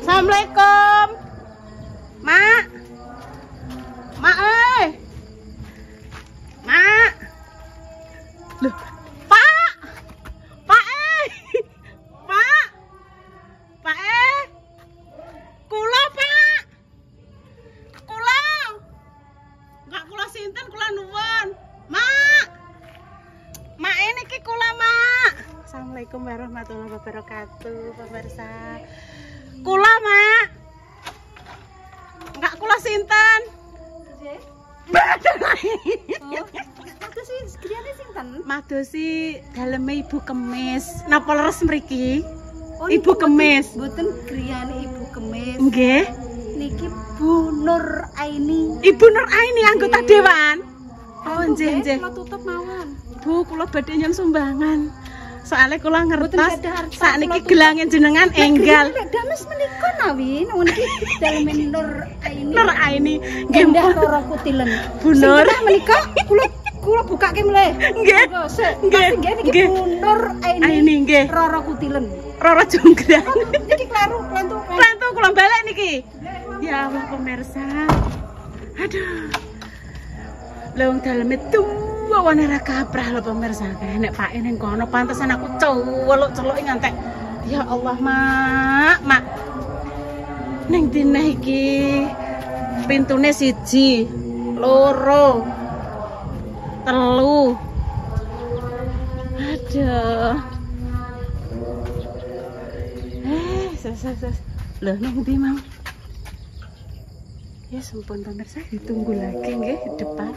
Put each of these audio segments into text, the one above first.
Assalamualaikum. Mak. Mak Mak. Loh, Pak. Pak Pak. Pak Kula, Pak. Kula. Enggak kula sinten, kula nuwun. Mak. Mak niki kula, Mak. Assalamualaikum warahmatullahi wabarakatuh, pemirsa. Kula, Mak. Enggak kula sinten. Madosi griyane sinten? Madosi daleme Ibu Kemis. Napa leres mriki? Oh, Ibu Kemis. Mboten griyane Ibu Kemis. Nggih. Niki Bu Nur Aini. Ibu Nur Aini anggota dewan. Oh, nggih nggih. Kula tutup mawon. Bu, kula badhe nyun sumbangan. Soalnya kula ngertos Mboten sakniki gelangen jenengan enggal. Nek dames menika nawi niki daleme Nur Aini. Nur Aini. Nggih, Endah Roro Kutilen. Bu Nur. Sing menika kula bukake mulih. Nggih. Nggih. Nggih niki Bu Nur Aini nggih. Roro Kutilen. Roro Jonggrang. Niki kleru plantu. Plantu kula balik niki. Ya Allah pemirsa. Aduh. Lewung daleme tuwa wanara kaprah lho pemirsa. Nek Pak ning kono pantesan aku celuk-celuk ngantek. Ya Allah, Mak. Ning dina iki pintune 1, 2, 3. Aduh. Ses. Loh, nang ndi, Mang? Ya sampun pemirsa, ditunggu lagi nggih di depan.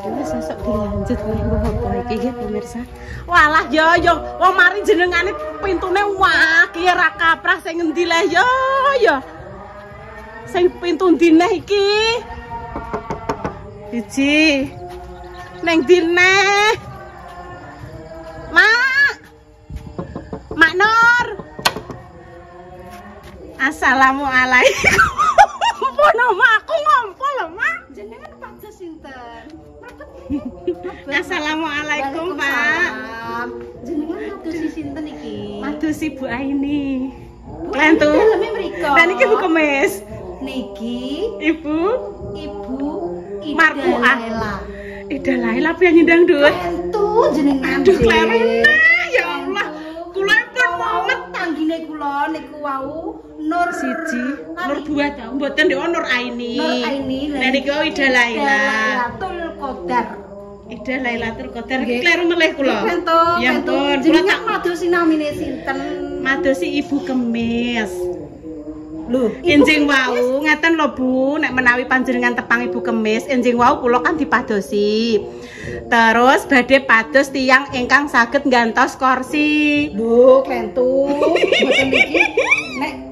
Wis sesuk dilanjut nih apa iki nggih pemirsa. Walah yo wong mari jenengane pintune waki ra kaprah sing ngendi lah yo. Sing pintu ndine iki. 1. Neng dine. Mak Nur. Assalamualaikum. Apa nama aku ngompo lho, Mak? Jenengan Pak sinten? Assalamualaikum, Pak. Jenengan madosi sinten iki? Madosi Bu Aini. Kalian tuh? Daleme mriko. Dan iki Bu Kemis. Niki Ibu Ida Marfuah. Laila. Ida Laila piye nyindang duwe? Tentu jenengan. Aduh, klerene ya Allah. Kula pun mumet tanggine kula niku wau Nur 1, Nur 2 ta. Mboten ndek Nur Aini. Nur Aini. Lah niki Ida Laila. Lailatul Qadar. Ida Lailatul Qadar. Kleru melih kula. Tentu. Ya ampun, kula Jenengan tak madosi namine sinten? madosi Ibu Kemis. Lho, Enjing wau ngeten lho Bu, nek menawi panjenengan tepang Ibu Kemis, enjing wau kula kan dipadosi. Terus badhe pados tiyang ingkang saged nggantos kursi. Lho, klentu. Mboten niki nek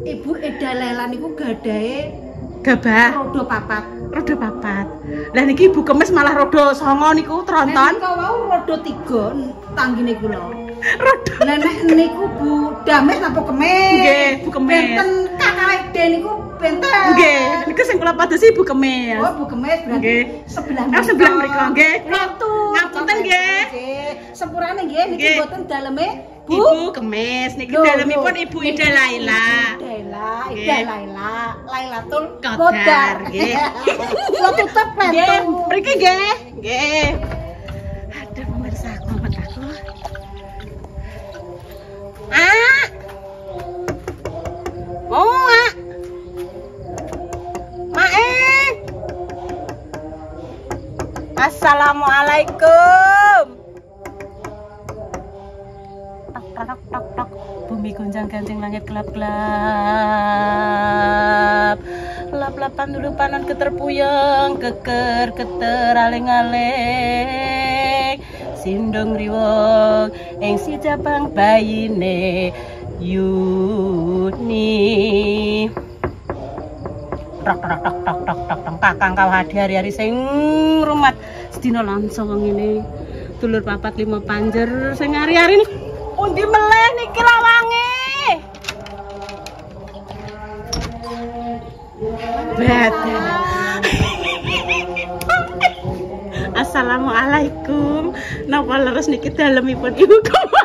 Ibu Ida Laila niku gadahe Gabah rodo papat. rodo 4. Lah niki Ibu Kemis malah rodo 9 niku tronton. Nek wau rodo 3 tanggine kula. Rodo. Lah nek niku Bu Dames napa Kemis? Nggih, Bu Kemis. Benten KKD niku benten. Nggih, niku sing kula padosi Ibu Kemis. Oh, Bu Kemis berarti Nggih. sebelah Sebelah mriko nggih. Ratu. Ngapunten nggih. Sepurane nggih niki Nggih. mboten daleme Bu Ibu Kemis niki Loh, dalemipun loh. Ibu Ida Laila. Ida Laila, Lailatul Qadar, Qadar. nggih. Kula tutup Nggih, plantu. mriki nggih. Nggih. Aduh pemirsa kompet aku. Assalamualaikum. Tok. Bumi gonjang ganjing langit gelap-gelap. Lap-lapan dulu panon keterpuyeng keker keter aling-aling. Sindong riwong ing si jabang bayine Yuni. Tok kakang kau hari-hari sing rumat sedina langsung ngene dulur 4, 5 panjer sing hari-hari ini pundi meleh niki lawange badan. Assalamualaikum. Napa leres niki dalemipun Ibu Kemis?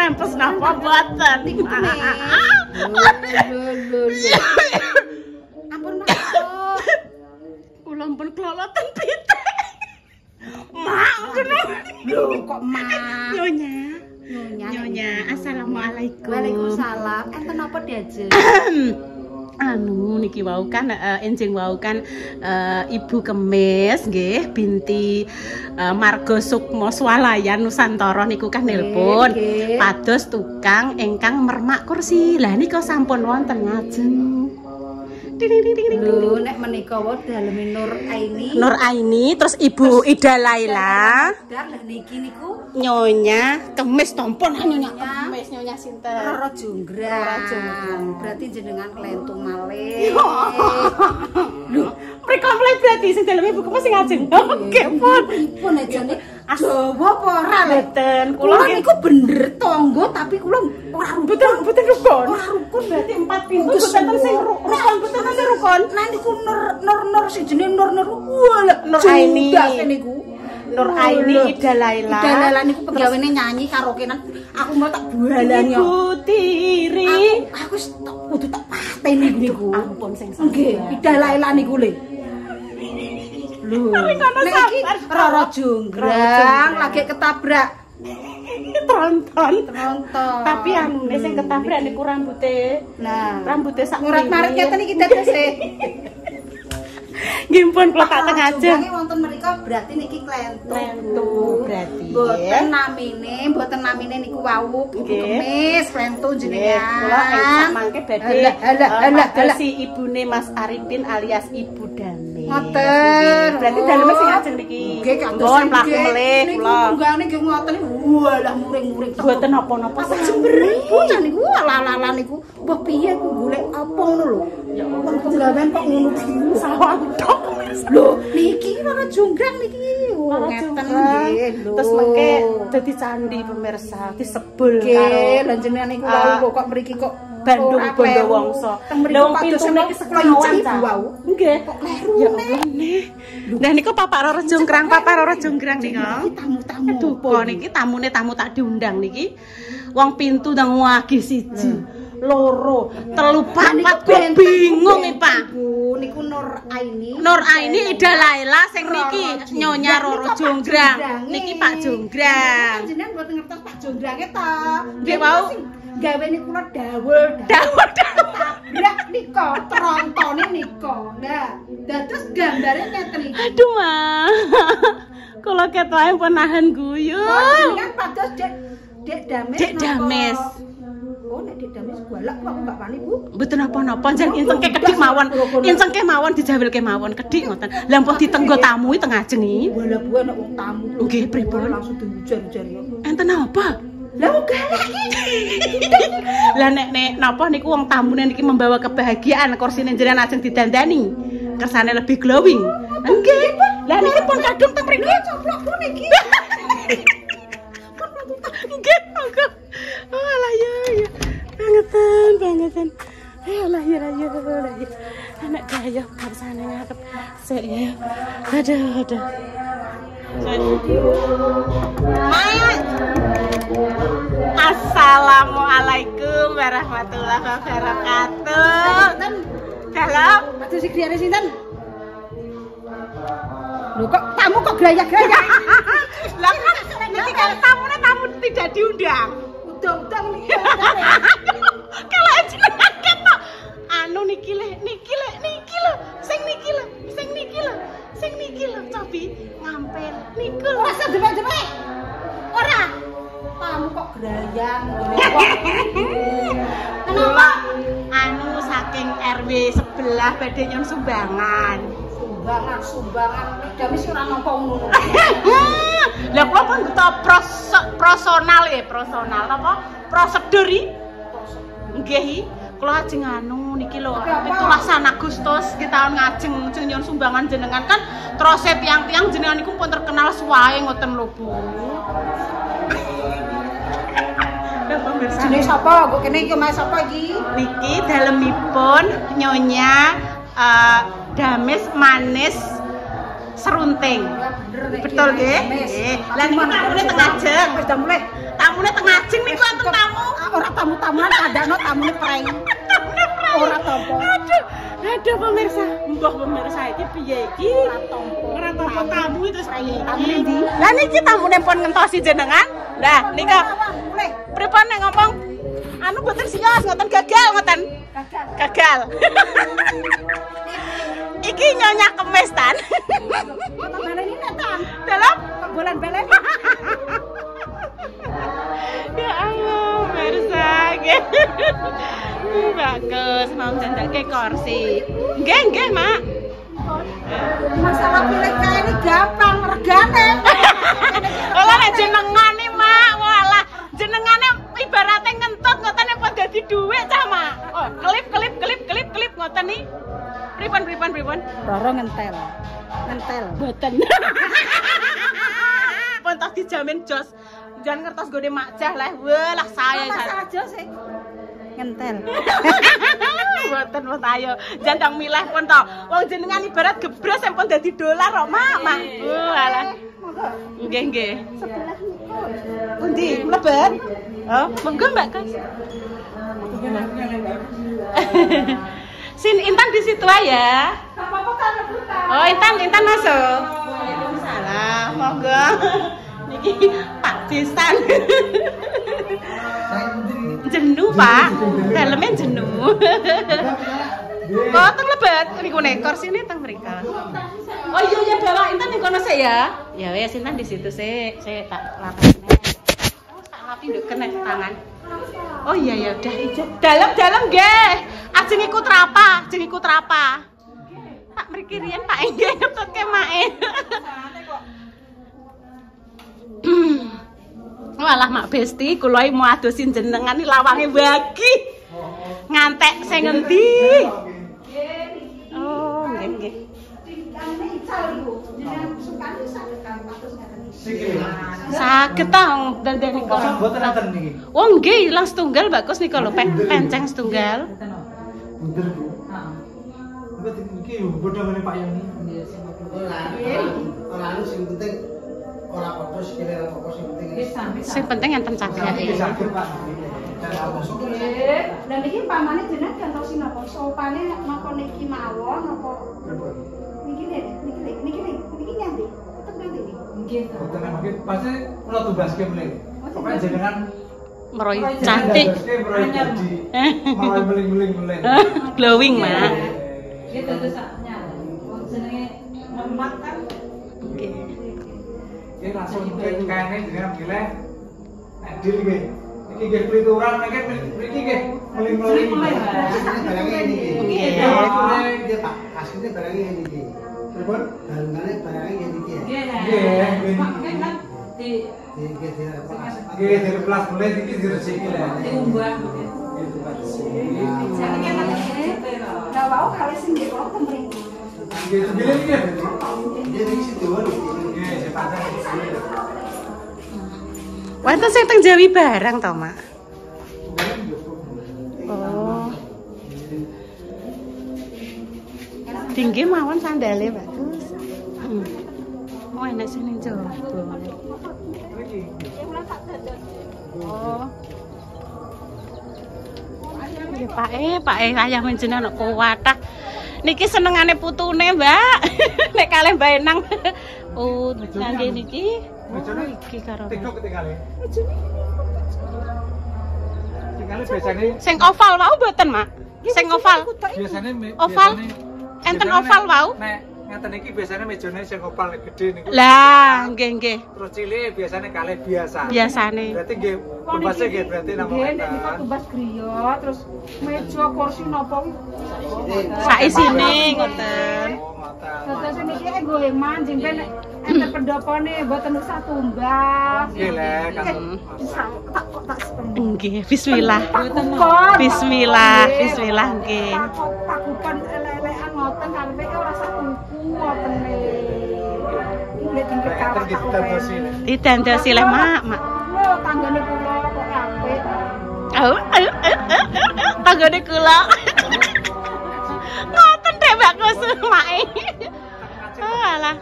pempes napa mboten. Ampun Mak. Kula pun keloloten pitik. Mak ngono. Lho kok Mak? Nyonya, assalamualaikum. Waalaikumsalam. Enten apa diajeng? Anu niki wau kan enjing wau kan Ibu Kemis nggih binti Marga Sukma Swalayan Nusantara niku kan nelpon pados tukang ingkang mermak kursi. Lah nika sampun wonten ngajeng. Lho nek menika wae daleme Nur Aini terus Ibu Ida Laila. Lah niki niku Nyonya Kemis tompon Nyonya Kemis Nyonya sinten? Roro Jonggrang. Berarti jenengan kelentung malih. Lho, mriko mulai berarti sing dalem Ibu Kemis sing ngajeng. Oke, pun ajane Jawa apa ora mboten. Kula niku bener tangga tapi kula ora mboten rukun. Ora rukun berarti 4 pintu mboten sing rukun, mboten sing rukun. Nah niku Nur sing jenenge Nur. Walah, Nur Aini. Niku. Nur Aini Ida Laila. Ida Laila niku penggawene nyanyi karaokean. Aku mau tak bualan yo. Ibu Tiri. Aku wis kudu tak pateni niku. Ampun sing sampun. Nggih, Ida Laila niku le. Lho, iki Roro Jonggrang lagi ketabrak. Tronton. Tapi anune sing ketabrak niku rambuté. Nah, rambuté sak ngurat-marit ngeten iki tetese. Nggih pun kula tak tengajeng. Nggih wonten mriku berarti niki klentu berarti. Mboten namine niku wau Ibu Kemis klentu jenengan. Kula sak mangke badhe si ibune Mas Arifin alias Ibu Dame. Ngoten. Berarti daleme sing ajeng niki. Nggih kados mlaku melih kula. Tunggane nggih ngoten walah muring-muring. Mboten napa-napa jembreng bocah niku ala-ala niku. Mbah piye ku golek apa ngono lho. Ya Allah penggawean kok ngono iki. Sawandok. Lho niki Roro Jonggrang niki. Ngeten nggih. Terus mengke dadi candi pemirsa disebul karo lan jenengan niku wau kok mriki kok Bandung Bondowongso. Lha wong pintune iki sekawan wau. Nggih. Ya Allah neh. Nah niku Papa Roro Jonggrang niku. Tamu-tamu. Dupa niki tamu tak diundang niki. Wong pintu nang wagi siji, loro, telu, papat kok bingung iki, Pak. Niku Nur Aini Ida Laila sing niki Nyonya Roro Jonggrang. Niki Pak Jonggrang. Jenengan mboten ngertos Pak Jonggrangé to. Nggih wau. Gawene kula dawul. Tabrak nika, trontone nika. Nah, dados gambare ngeten iki. Aduh, Mas. Kula ketoke pun nahan guyu. Jenengan pados Dek Dames. Oh, nek Dek Dames galak kok enggak wani, Bu. Mboten napa-napa, jan incengke kedhik mawon. Incengke mawon dijawelke mawon kedhik ngoten. Lah mpun ditenggo tamu iki tengah ajeng iki. Walah Bu ana wong tamu. Nggih, pripun? Langsung diujar-ujar yo. Enten apa? Lah wong galak iki. Lah nek napa niku wong tamune niki membawa kebahagiaan kursine jenengan ajeng didandani. Kersane lebih glowing. Nggih. Lah niki pun kadung teng mriki coplok pun iki. Nggih, monggo. Alah ya. Bangetan. Alah ya. Anak kaya kersane ngadep sik ya. Aduh. Assalamualaikum warahmatullahi wabarakatuh. Dalam Aduh si griyane sinten? Lho kok tamu kok graya-graya? Lah kan niki kan tamu tidak diundang. Udah niki. Kalau jenengan ketok anu niki lho. Sing niki lho, cobi ngampil niku. Ora sedep-depek. Ora. Tamu kok grayang ngene kok. Kenapa? Anu saking RW sebelah badhe nyon sumbangan. Sumbangan. Damis ora nampa ngono. Lah kula pun buta personal napa? Prosedur iki. Nggih, kula ajeng anu niki lho, 17 Agustus kita tahun ngajeng nyon sumbangan jenengan kan trose tiang-tiang jenengan niku pun terkenal suwae ngoten lho, Bu. Jenenge sapa? Kok kene iki omahe sapa iki? Niki dalemipun Nyonya Dames Manis Serunting. Betul nggih? Lah niku tamune teng ajeng. Wis dah mulai. Tamu tamune teng ngajeng niku enten tamu. Ora tamu-tamuan kadakno tamune prei. Ora tampa. Aduh pemirsa, mbah pemirsa iki piye iki? Ora tampa tamu itu piye? Tamune ndi? Lah niki tamune pun ngentosi jenengan. Lah nika pripun nek ngomong anu mboten sios ngoten gagal ngoten. Gagal. Iki nyonya kemis tan. Mana ini netan? Dalam Bulan belen. ya Allah, pemirsa. Bagus, mau jandake kursi. Nggih, Mak. Masalah pilih kayak ini gampang regane. Olah nek jenengane, Mak. Walah, jenengane ibaratnya ngentut ngoten apa dadi dhuwit cah, Mak. Oh, kelip ngoten nih. Pripun? Roro ngentel. Boten. Pun tak dijamin jos. Jangan ngertos gede makjah lah. Walah saya. Masalah jos sih. Ngentel. Boten pun ayo. Jangan milah pun to. Wong jenengan ibarat gebras sampun dadi dolar kok, Mak. Walah. Nggih. Sebelah niku. Pundi? Mlebet? Oh, monggo Mbak Kas. Sin Intan di situ aja. Apa-apa kan rebutan. Oh, Intan masuk. Waalaikumsalam. Monggo. Niki Pak Desan. Jenuh, Pak. Dalemnya jenuh. Oh, teng lebet niku nek kursine teng mriko. Oh iya bawa Intan ning kono sik ya. Ya wis Intan di situ sik. Sik tak lapis nek. Tak lapi nduk kena tangan. Oh iya ya udah dalam nggih. Ajeng ikut rapa. Tak mriki riyen Pak nggih nyetutke make. Walah Mak Besti, kula mau adosin jenengan iki lawange wagi. Ngantek sing ngendi? Oh, nggih. Saged tong dandani kono. Mboten enten niki. Oh nggih, ilang setunggal bagus nika lho, penceng setunggal. Bunder, Bu. Heeh. Mboten niki bodho ngene Pak Yani. Nggih, sing ora anu sing penting ora padha sikile ora apa sing penting. Sing penting enten cagake. Saged Pak. Lah niki pamane jenengan gantosi napa? Sopane napa niki mawon napa? Niki nyandi. Tetep nyandi niki. Nggih. Boten mungkin pasti kula tubaske meneh. Pokoke jenengan Meroy cantik. Malah beling-beling meneh. Glowing, Mak. Nggih dados saknya. Wong jenenge memat kan. Nggih. Nggih langsung kene jenengan milih. Nek dil nggih. Iki nggih plituran niki mriki nggih meling-meling. Barangnya niki. Nggih Pak, asline barangnya niki. Pripun? Barangane barangnya niki ya. Nggih. Nggih, direpas mulai iki diresiki lah. Diumbah. Lah wau kali sing nggih kok temriki. Nggih, nggih. Nggih, iki sing diwon iki. Nggih, sepadan iki. Wonten sing teng Jawi barang to, Mak? Oh. Tinggi mawon sandale bagus. Oh, enak sing ning Jawa. Oh. Ya Pak ayah menjenengan kuwatah. Niki senengane putune, Mbak. Nek kalih Mbak Enang. Oh, nggih niki. Iki karo. Tegok ketingale. Tingale biasane Sing oval wau mboten, Mak? Sing oval. biasane Oval. Enten oval wau. Nek ngeten iki biasane mejane sing opal gede niku. Lah, nggih. Terus cilik biasane kalih biasa. Biasane. Berarti nggih tumbase nggih berarti namung Nggih, nek kita tumbas griya terus meja kursi napa iki. Saisine ngoten. Oh, mata. Terus niki nggo eman jengke nek enten pendopone mboten usah tumbas. Nggih le kan. Tak sepeng. Nggih, bismillah. Takupon. Bismillah nggih. Takupon elek-elekan ngoten karepe ora sak tuku ngoten le. Nggih tinggal kawat Terus Didandosi le, Mak. Lho, tanggane kula kok apik. Tanggane kula. Ngoten dek Mbak Kus mae. Oh alah.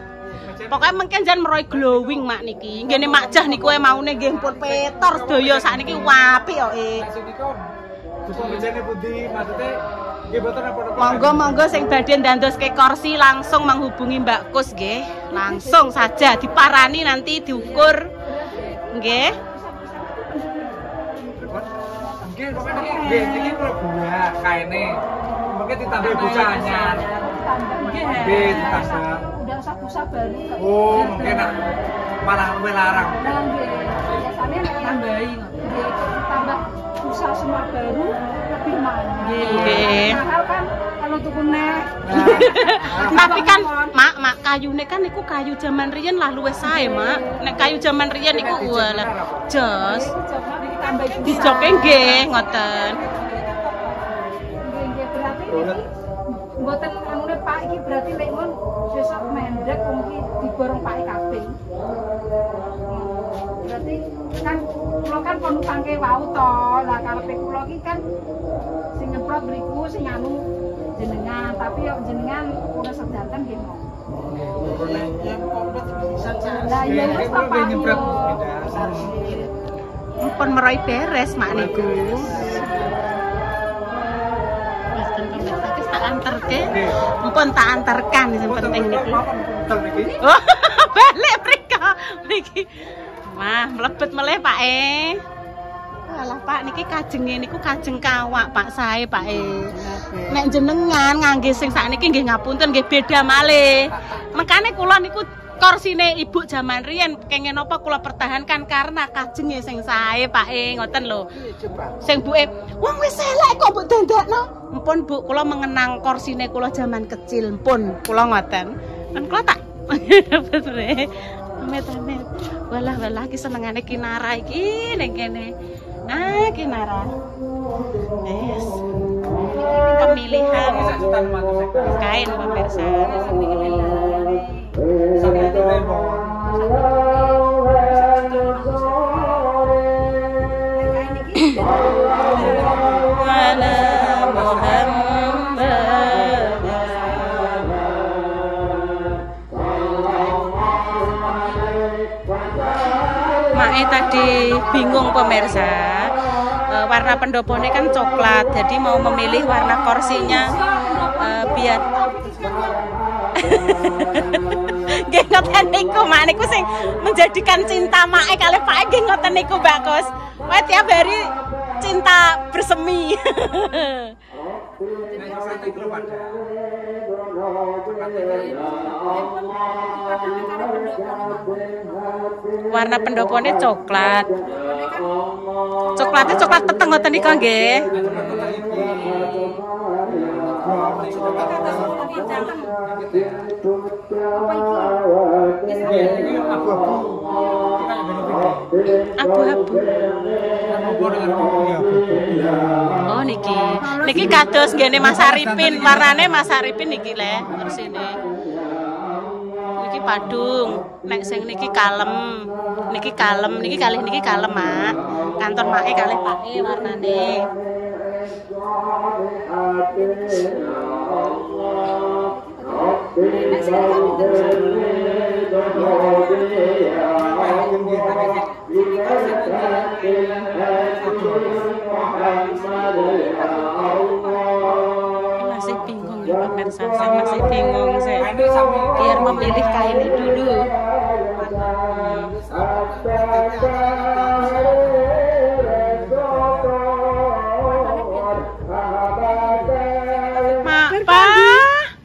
Pokoknya mungkin jan meroy glowing mak niki. Nggene mak jah niku maune nggih pun petor sedaya sakniki apik kok. Monggo sing badhe ndandoske kursi langsung menghubungi Mbak Kus nggih. Langsung saja diparani nanti diukur. Nggih. Nggih, pokoknya niki buah kaine. Mungkin ditambah busa anyar. Nggih, ditambah. Udah usah busa baru. Oh, mungkin malah luwih larang. Nah, nggih. Biasane nek nambahi tambah busa semua baru lebih mahal. Nggih. Mahal kan kalau tuku neh. Tapi kan mak kayune kan niku kayu jaman riyen lah luwih sae mak. Nek kayu jaman riyen niku walah jos. Dijoke nggih ngoten. Nggih berarti mboten anune Pak iki berarti lek mun besok mendek wong iki diborong Pak kabeh. Berarti kan kula kan penutangke wau to. Lah karepe kula iki kan sing nyeprot mriku sing anu jenengan, tapi yo jenengan kula sedanten nggih mau. Lah iya wis Pak nyemprot Mumpun meroy beres mak niku. Tak anterke. Mumpun tak antarkan sing penting niki. Oh, balik mriki. Wah, mlebet meleh Pak Alah Pak niki kajenge niku kajeng kawak Pak sae Pak Nek jenengan ngangge sing sakniki nggih ngapunten nggih beda malih. Makane kula niku korsine ibu jaman riyen kenging napa kula pertahankan karena kajenge sing sae Pak ngoten lho. Sing buke wong wis elek kok mbok dandakno. Mpun Bu, kula mengenang korsine kula jaman kecil pun kula ngoten. Kan kula tak amit-amit. Walah ki senengane Kinara iki ning kene. Kinara. Yes. Pemilihan kain pemirsa. Mae tadi bingung pemirsa, warna pendopone kan coklat, jadi mau memilih warna kursinya biar nggih ngoten niku mak niku sing menjadikan cinta mae kalih Pak nggih ngoten niku Mbak Kus. Wae tiap hari cinta bersemi. Warna pendopone coklat. Coklatnya coklat peteng ngoten niku nggih. Abu-abu. Oh niki kados nggene Mas Arifin, warnane Mas Arifin niki le terus ini. Niki padung, nek sing niki kalem, niki kalih niki kalem mak. Kanton make kalih pake warnane. Masih bingung ya pemirsa, saya masih bingung saya biar memilih kain ini dulu.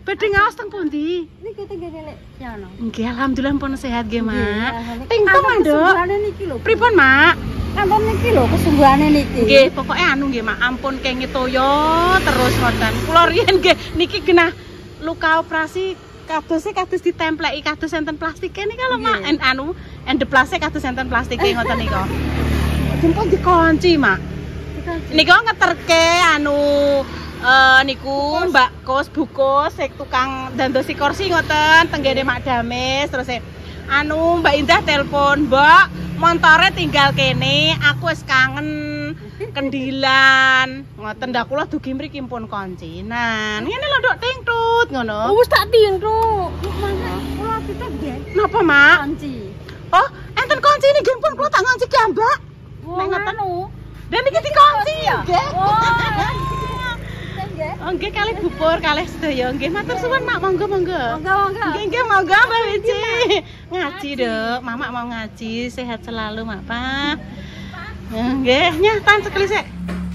Badhe ngaos teng pundi? Niki tenggene lek yono. Nggih, alhamdulillah pun sehat nggih, Mak. Tingkong, Nduk. Niki lho. Pripun, Mak? Ampun niki lho kesungguhane niki. Nggih, pokoke anu nggih, Mak. Ampun kenging toyo terus ngoten. Kula riyen nggih niki genah luka operasi kados ditempleki kados enten plastike niki lho, Mak. Anu, endeplase kados enten plastike ngoten nika. Jempol dikunci, Mak. Nika ngeterke anu niku Mbak Kus bukus sing tukang dandosi kursi ngoten tenggene Mak Damis terus Mbak Indah telepon, "Mbak, montore tinggal kene, aku wis kangen kendilan. Ngoten dah kula dugi mriki pun koncinan. Ngene lho Nduk tingtut ngono. Wis tak tingtut. Mana kula titip nggih. Napa, Mak? Kunci. Oh, enten kunci ini nggih pun kula tak ngunci ki, Mbak. Nek ngoten. Dan iki dikunci nggih. Nggih. Oh, nggih kalih bubur kalih sedaya. Nggih matur suwun, Mak. Monggo. Monggo. Nggih monggo Mbak Wici. Ngaji, Dok. Mama mau ngaji, sehat selalu, Mak Pak. Nggih, nyatan sekali sik.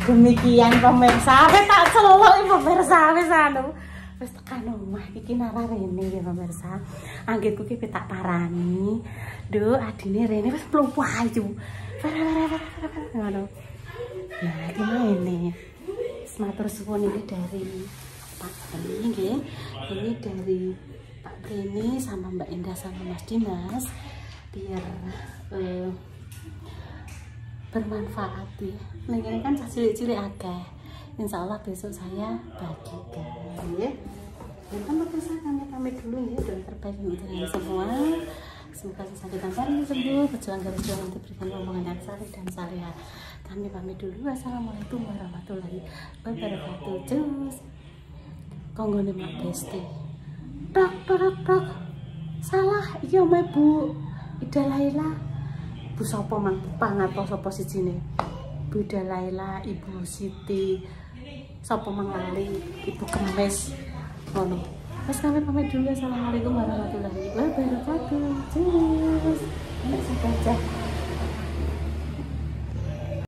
Demikian pemirsa, tak celoki pemirsa wis anu. Wis tekan omah iki nara rene ya pemirsa. Anggitku ki tak parani. Duk, adine rene wis mlumpuk ayu. Ngono. Nah, iki ngene. Matur suwun ini dari Pak Beni nggih. Ini dari Pak Beni sama Mbak Indah sama Mas Dimas biar bermanfaat ya. Nah, ini kan cilik-cilik akeh. Insya Allah besok saya bagikan ya. Dan kan pemirsa kami pamit dulu ya. Doa terbaik untuk kalian semua. Semoga sakit dan sembuh. Berjuang garis juang diberikan omongan yang saleh dan salihah. Kami pamit dulu. Assalamualaikum warahmatullahi wabarakatuh. Cus. Konggone Mak Besti. Tok. Salah. Iya Mbak Bu. Ida Laila. Bu sapa mang pangat sapa sijine? Bu Ida Laila, Ibu Siti. Sapa mang lali? Ibu Kemis. Ngono. Mas kami pamit dulu. Assalamualaikum warahmatullahi wabarakatuh. Cus. Ini saja.